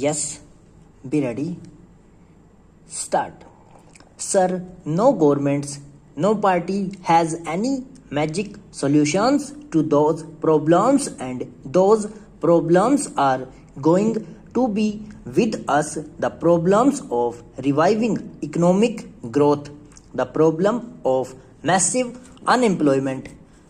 Yes, be ready. Start. Sir, no governments, no party has any magic solutions to those problems, and those problems are going to be with us the problems of reviving economic growth, the problem of massive unemployment,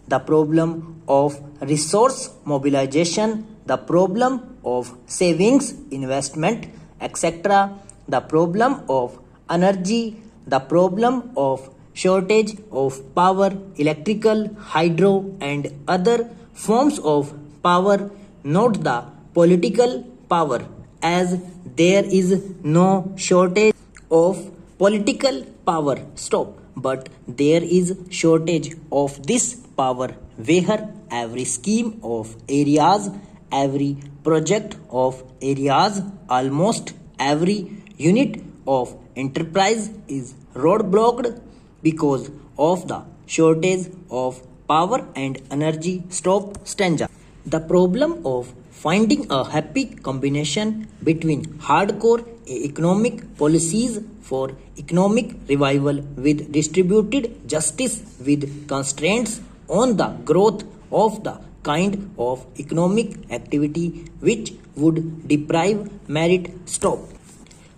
the problem of resource mobilization, the problem of savings, investment, etc., the problem of energy, the problem of shortage of power, electrical, hydro, and other forms of power, not the political power, as there is no shortage of political power. Stop. But there is shortage of this power where every scheme of areas, every project of areas, almost every unit of enterprise is roadblocked because of the shortage of power and energy. Stop stanza. The problem of finding a happy combination between hardcore economic policies for economic revival with distributed justice with constraints on the growth of the kind of economic activity which would deprive merit. Stop.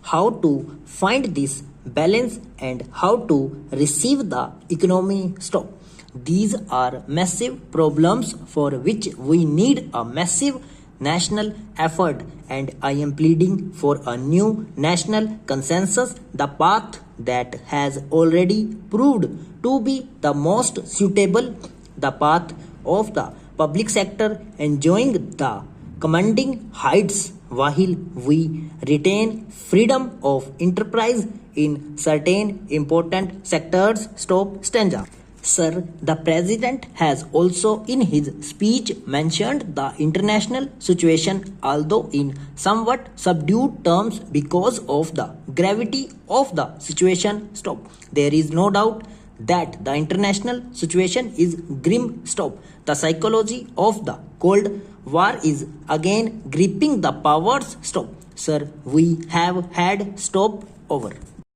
How to find this balance and how to receive the economy. Stop. These are massive problems for which we need a massive national effort, and I am pleading for a new national consensus, the path that has already proved to be the most suitable, the path of the public sector enjoying the commanding heights while we retain freedom of enterprise in certain important sectors. Stop stanza. Sir, the President has also in his speech mentioned the international situation, although in somewhat subdued terms because of the gravity of the situation. Stop. There is no doubt that the international situation is grim. Stop. The psychology of the Cold War is again gripping the powers. Stop. Sir, we have had. Stop. Over.